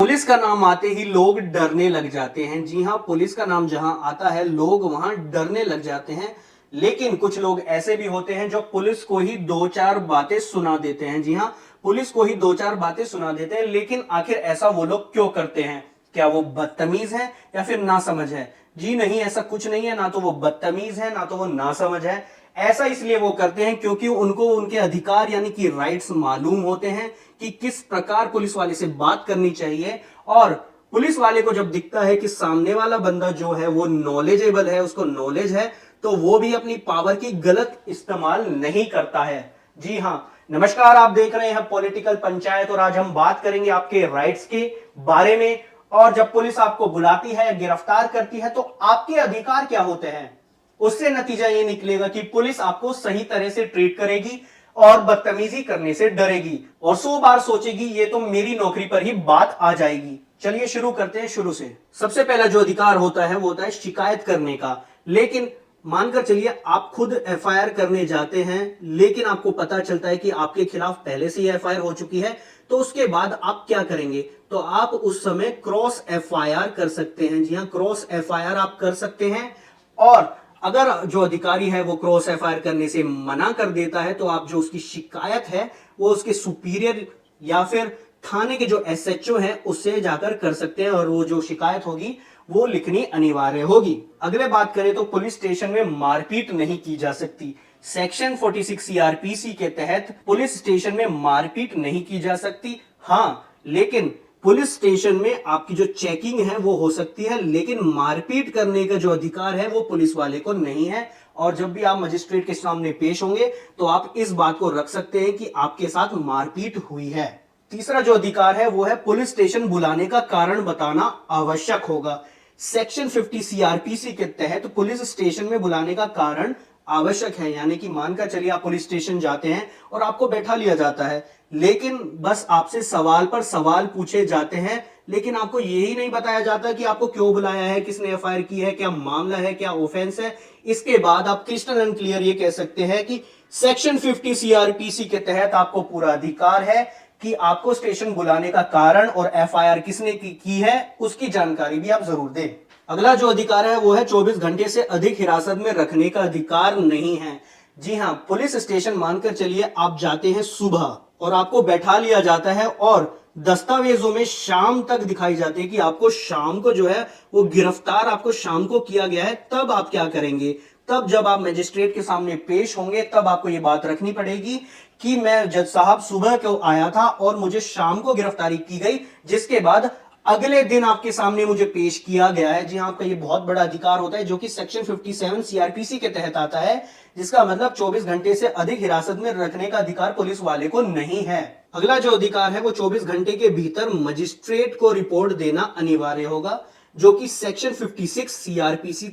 Police का नाम आते ही लोग डरने लग जाते हैं। जी हाँ, पुलिस का नाम जहां आता है लोग वहां डरने लग जाते हैं। लेकिन कुछ लोग ऐसे भी होते हैं जो पुलिस को ही दो चार बातें सुना देते हैं। जी हाँ, पुलिस को ही दो चार बातें सुना देते हैं। लेकिन आखिर ऐसा वो लोग क्यों करते हैं? क्या वो बदतमीज है या फिर नासमझ है? जी नहीं, ऐसा कुछ नहीं है। ना तो वो बदतमीज है, ना तो वो नासमझ है। ऐसा इसलिए वो करते हैं क्योंकि उनको उनके अधिकार यानी कि राइट्स मालूम होते हैं कि किस प्रकार पुलिस वाले से बात करनी चाहिए। और पुलिस वाले को जब दिखता है कि सामने वाला बंदा जो है वो नॉलेजेबल है, उसको नॉलेज है, तो वो भी अपनी पावर की गलत इस्तेमाल नहीं करता है। जी हां, नमस्कार, आप देख रहे हैं पॉलिटिकल पंचायत और आज हम बात करेंगे आपके राइट्स के बारे में। और जब पुलिस आपको बुलाती है, गिरफ्तार करती है, तो आपके अधिकार क्या होते हैं? उससे नतीजा ये निकलेगा कि पुलिस आपको सही तरह से ट्रीट करेगी और बदतमीजी करने से डरेगी और 100 बार सोचेगी ये तो मेरी नौकरी पर ही बात आ जाएगी। चलिए शुरू करते हैं शुरू से। सबसे पहला जो अधिकार होता है वो होता है शिकायत करने का। लेकिन मानकर चलिए आप खुद एफआईआर करने जाते हैं, लेकिन आपको पता चलता है कि आपके खिलाफ पहले से ही एफआईआर हो चुकी है, तो उसके बाद आप क्या करेंगे? तो आप उस समय क्रॉस एफआईआर कर सकते हैं। जी हां, क्रॉस एफआईआर आप कर सकते हैं। और अगर जो अधिकारी है वो क्रॉस एफआईआर करने से मना कर देता है, तो आप जो उसकी शिकायत है वो उसके सुपीरियर या फिर थाने के जो एसएचओ हैं उससे जाकर कर सकते हैं और वो जो शिकायत होगी वो लिखनी अनिवार्य होगी। अगले बात करें तो पुलिस स्टेशन में मारपीट नहीं की जा सकती। सेक्शन 46 सीआरपीसी के तहत पुलिस स्टेशन में मारपीट नहीं की जा सकती। हां, लेकिन पुलिस स्टेशन में आपकी जो चेकिंग है वो हो सकती है, लेकिन मारपीट करने का जो अधिकार है वो पुलिस वाले को नहीं है। और जब भी आप मजिस्ट्रेट के सामने पेश होंगे तो आप इस बात को रख सकते हैं कि आपके साथ मारपीट हुई है। तीसरा जो अधिकार है वो है पुलिस स्टेशन बुलाने का कारण बताना आवश्यक होगा। सेक्शन 50 सीआरपीसी के तहत पुलिस स्टेशन में बुलाने का कारण आवश्यक है। यानी कि मानकर चलिए आप पुलिस स्टेशन जाते हैं और आपको बैठा लिया जाता है, लेकिन बस आपसे सवाल पर सवाल पूछे जाते हैं, लेकिन आपको यही नहीं बताया जाता कि आपको क्यों बुलाया है, किसने एफआईआर की है, क्या मामला है, क्या ऑफेंस है। इसके बाद आप क्रिस्टल एंड क्लियर ये कह सकते हैं कि सेक्शन 50 सीआरपीसी के तहत आपको पूरा अधिकार है कि आपको स्टेशन बुलाने का कारण और एफआईआर किसने की है उसकी जानकारी भी आप जरूर दें। अगला जो अधिकार है वो है 24 घंटे से अधिक हिरासत में रखने का अधिकार नहीं है। जी हां, पुलिस स्टेशन मानकर चलिए आप जाते हैं सुबह और आपको बैठा लिया जाता है और दस्तावेजों में शाम तक दिखाई जाती है कि आपको शाम को जो है वो गिरफ्तार आपको शाम को किया गया है। तब आप क्या करेंगे? तब जब आप मजिस्ट्रेट के सामने पेश होंगे तब आपको ये बात रखनी पड़ेगी कि मैं जज साहब सुबह को आया था और मुझे शाम को गिरफ्तारी की गई, जिसके बाद अगले दिन आपके सामने मुझे पेश किया गया है। जी हां, आपका ये बहुत बड़ा अधिकार होता है जो कि सेक्शन 57 सीआरपीसी के तहत आता है, जिसका मतलब 24 घंटे से अधिक हिरासत में रखने का अधिकार पुलिस वाले को नहीं है। अगला जो अधिकार है वो 24 घंटे के भीतर मजिस्ट्रेट को रिपोर्ट देना अनिवार्य होगा, जो कि सेक्शन 56 सीआरपीसी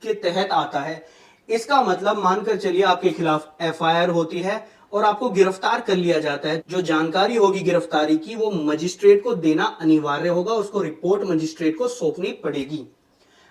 के तहत आता है। इसका मतलब मानकर चलिए आपके खिलाफ एफआईआर होती है और आपको गिरफ्तार कर लिया जाता है। जो जानकारी होगी गिरफ्तारी की वो मजिस्ट्रेट को देना अनिवार्य होगा, उसको रिपोर्ट मजिस्ट्रेट को सौंपनी पड़ेगी।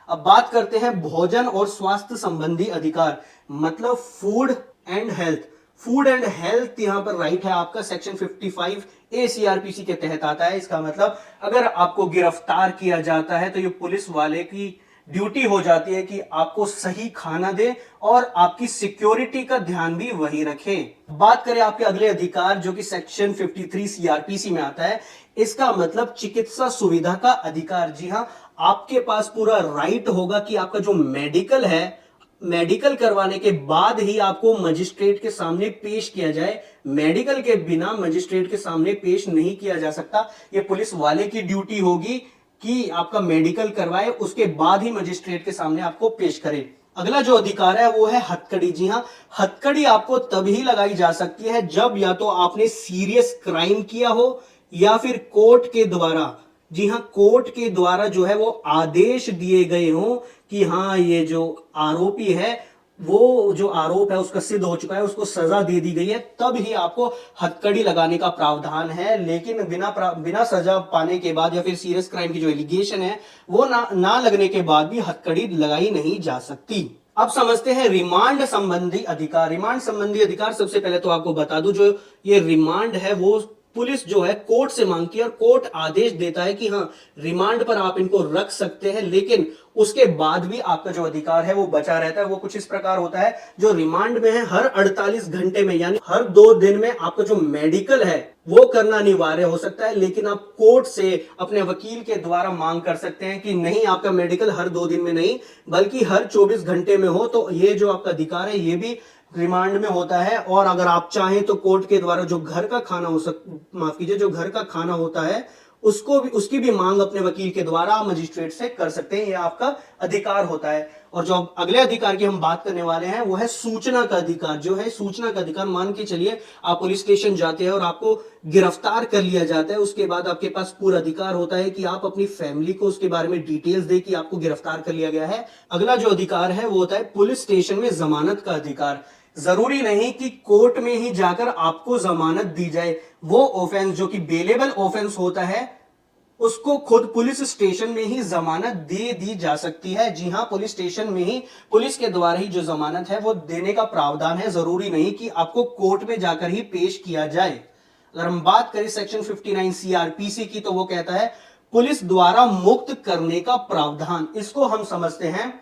अब बात करते हैं भोजन और स्वास्थ्य संबंधी अधिकार, मतलब food and health. Food and health यहां पर राइट है आपका, सेक्शन 55 ए सीआरपीसी के तहत आता है। इसका मतलब अगर आपको गिरफ्तार किया जाता है तो ये पुलिस वाले की ड्यूटी हो जाती है कि आपको सही खाना दे और आपकी सिक्योरिटी का ध्यान भी वही रखे। बात करें आपके अगले अधिकार जो कि सेक्शन 53 सीआरपीसी में आता है, इसका मतलब चिकित्सा सुविधा का अधिकार। जी हां, आपके पास पूरा राइट होगा कि आपका जो मेडिकल है, मेडिकल करवाने के बाद ही आपको मजिस्ट्रेट के सामने पेश किया जाए। मेडिकल के बिना मजिस्ट्रेट के सामने पेश नहीं किया जा सकता। यह पुलिस वाले की ड्यूटी होगी कि आपका मेडिकल करवाए, उसके बाद ही मजिस्ट्रेट के सामने आपको पेश करे। अगला जो अधिकार है वो है हथकड़ी। जी हां, हथकड़ी आपको तभी लगाई जा सकती है जब या तो आपने सीरियस क्राइम किया हो या फिर कोर्ट के द्वारा, जी हां, कोर्ट के द्वारा जो है वो आदेश दिए गए हो कि हां ये जो आरोपी है वो जो आरोप है उसका सिद्ध हो चुका है, उसको सजा दे दी गई है, तब ही आपको हथकड़ी लगाने का प्रावधान है। लेकिन बिना सजा पाने के बाद या फिर सीरियस क्राइम की जो एलिगेशन है वो ना लगने के बाद भी हथकड़ी लगाई नहीं जा सकती। अब समझते हैं रिमांड संबंधी अधिकार। रिमांड संबंधी अधिकार सबसे पहले तो आपको बता दूं, जो ये रिमांड है वो पुलिस जो है कोर्ट से मांगती है और कोर्ट आदेश देता है कि हाँ, रिमांड पर आप इनको रख सकते हैं, लेकिन उसके बाद भी आपका जो अधिकार है वो बचा रहता है। वो कुछ इस प्रकार होता है, जो रिमांड में है हर 48 घंटे में यानी हर 2 दिन में आपका जो मेडिकल है वो करना अनिवार्य हो सकता है, लेकिन आप कोर्ट से अपने वकील के द्वारा मांग कर सकते हैं कि नहीं, आपका मेडिकल हर 2 दिन में नहीं बल्कि हर 24 घंटे में हो। तो ये जो आपका अधिकार है ये भी रिमांड में होता है। और अगर आप चाहें तो कोर्ट के द्वारा जो घर का खाना माफ कीजिए, जो घर का खाना होता है उसको भी, उसकी भी मांग अपने वकील के द्वारा मजिस्ट्रेट से कर सकते हैं। यह आपका अधिकार होता है। और जो अगले अधिकार की हम बात करने वाले हैं वो है सूचना का अधिकार। जो है सूचना का अधिकार, मान के चलिए आप पुलिस स्टेशन जाते हैं और आपको गिरफ्तार कर लिया जाता है, उसके बाद आपके पास पूरा अधिकार होता है कि आप अपनी फैमिली को उसके बारे में डिटेल्स दे कि आपको गिरफ्तार कर लिया गया है। अगला जो अधिकार है वो होता है पुलिस स्टेशन में जमानत का अधिकार। जरूरी नहीं कि कोर्ट में ही जाकर आपको जमानत दी जाए। वो ऑफेंस जो कि बेलेबल ऑफेंस होता है उसको खुद पुलिस स्टेशन में ही जमानत दे दी जा सकती है। जी हां, पुलिस स्टेशन में ही पुलिस के द्वारा ही जो जमानत है वो देने का प्रावधान है। जरूरी नहीं कि आपको कोर्ट में जाकर ही पेश किया जाए। अगर हम बात करें सेक्शन 59 सीआरपीसी की, तो वो कहता है पुलिस द्वारा मुक्त करने का प्रावधान। इसको हम समझते हैं,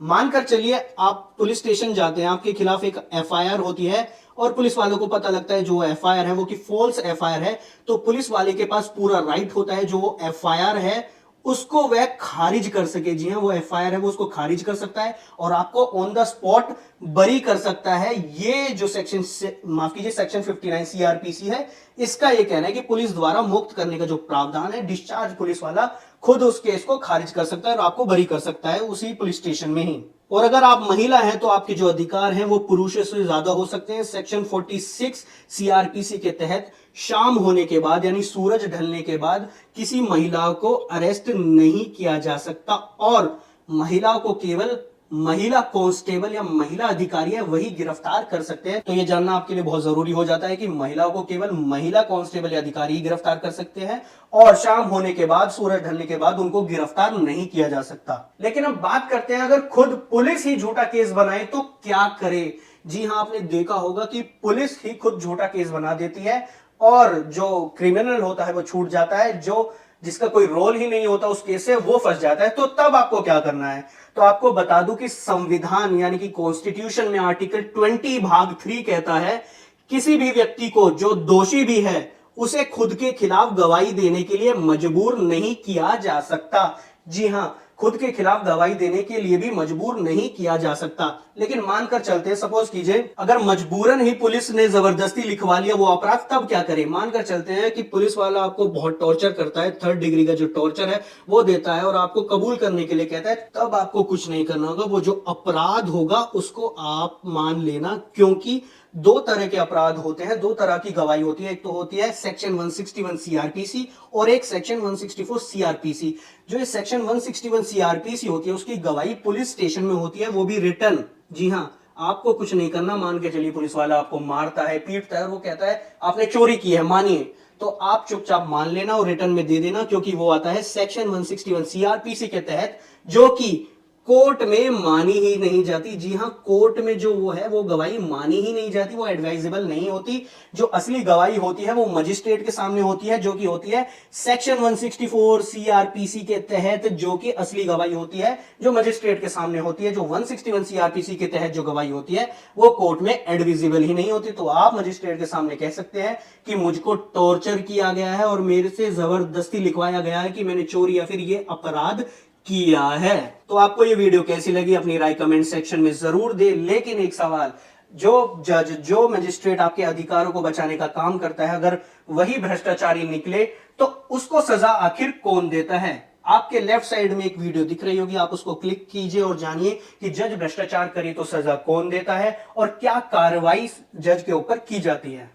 मानकर चलिए आप पुलिस स्टेशन जाते हैं, आपके खिलाफ एक एफआईआर होती है और पुलिस वालों को पता लगता है जो एफआईआर है वो कि फॉल्स एफआईआर है, तो पुलिस वाले के पास पूरा राइट होता है जो वो एफआईआर है उसको वह खारिज कर सके। जी हां, वो एफआईआर है वो उसको खारिज कर सकता है और आपको ऑन द स्पॉट बरी कर सकता है। ये जो सेक्शन, माफ कीजिए, सेक्शन 59 सीआरपीसी है, इसका ये कहना है कि पुलिस द्वारा मुक्त करने का जो प्रावधान है, डिस्चार्ज पुलिस वाला खुद उस केस को खारिज कर सकता है और आपको बरी कर सकता है उसी पुलिस स्टेशन में ही। और अगर आप महिला हैं तो आपके जो अधिकार हैं वो पुरुषों से ज्यादा हो सकते हैं। सेक्शन 46 सीआरपीसी के तहत शाम होने के बाद यानी सूरज ढलने के बाद किसी महिला को अरेस्ट नहीं किया जा सकता और महिला को केवल महिला कांस्टेबल या महिला अधिकारी है वही गिरफ्तार कर सकते हैं। तो ये जानना आपके लिए बहुत जरूरी हो जाता है कि महिलाओं को केवल महिला कांस्टेबल या अधिकारी ही गिरफ्तार कर सकते हैं और शाम होने के बाद, सूरज ढलने के बाद उनको गिरफ्तार नहीं किया जा सकता। लेकिन अब बात करते हैं, अगर खुद पुलिस ही झूठा केस बनाए तो क्या करे। जी हां, आपने देखा होगा कि पुलिस ही खुद झूठा केस बना देती है और जो क्रिमिनल होता है वो छूट जाता है, जो जिसका कोई रोल ही नहीं होता उस केस से वो फंस जाता है। तो तब आपको क्या करना है, तो आपको बता दूं कि संविधान यानी कि कॉन्स्टिट्यूशन में आर्टिकल 20 भाग 3 कहता है किसी भी व्यक्ति को जो दोषी भी है उसे खुद के खिलाफ गवाही देने के लिए मजबूर नहीं किया जा सकता। जी हां, खुद के खिलाफ गवाही देने के लिए भी मजबूर नहीं किया जा सकता। लेकिन मानकर चलते हैं, सपोज कीजिए अगर मजबूरन ही पुलिस ने जबरदस्ती लिखवा लिया वो अपराध, तब क्या करें। मानकर चलते हैं कि पुलिस वाला आपको बहुत टॉर्चर करता है, 3rd डिग्री का जो टॉर्चर है वो देता है और आपको कबूल करने के लिए कहता है, तब आपको कुछ नहीं करना होगा। वो जो अपराध होगा उसको आप मान लेना, क्योंकि 2 तरह के अपराध होते हैं, 2 तरह की गवाही होती है। एक तो होती है सेक्शन 161 सीआरपीसी और एक सेक्शन 164 सीआरपीसी। जो सेक्शन 161 सीआरपीसी होती है उसकी गवाही पुलिस स्टेशन में होती है, वो भी रिटर्न। जी हां, आपको कुछ नहीं करना। मान के चलिए पुलिस वाला आपको मारता है, पीटता है और वो कहता है आपने चोरी की है, मानिए, तो आप चुपचाप मान लेना और रिटर्न में दे देना, क्योंकि वो आता है सेक्शन 161 सीआरपीसी के तहत, जो कि कोर्ट में मानी ही नहीं जाती। जी हां, कोर्ट में जो वो है वो गवाही मानी ही नहीं जाती, वो एडवाइजेबल नहीं होती। जो असली गवाही होती है वो मजिस्ट्रेट के सामने होती है, जो कि होती है सेक्शन 164 सीआरपीसी के तहत, जो कि असली गवाही होती है जो मजिस्ट्रेट के सामने होती है। जो 161 सीआरपीसी के तहत जो गवाही होती है वो कोर्ट में एडविजिबल ही नहीं होती। तो आप मजिस्ट्रेट के सामने कह सकते हैं कि मुझको टॉर्चर किया गया है और मेरे से जबरदस्ती लिखवाया गया है कि मैंने चोरी या फिर ये अपराध किया है। तो आपको ये वीडियो कैसी लगी अपनी राय कमेंट सेक्शन में जरूर दे। लेकिन एक सवाल, जो जज, जो मजिस्ट्रेट आपके अधिकारों को बचाने का काम करता है, अगर वही भ्रष्टाचारी निकले तो उसको सजा आखिर कौन देता है। आपके लेफ्ट साइड में एक वीडियो दिख रही होगी, आप उसको क्लिक कीजिए और जानिए कि जज भ्रष्टाचार करे तो सजा कौन देता है और क्या कार्रवाई जज के ऊपर की जाती है।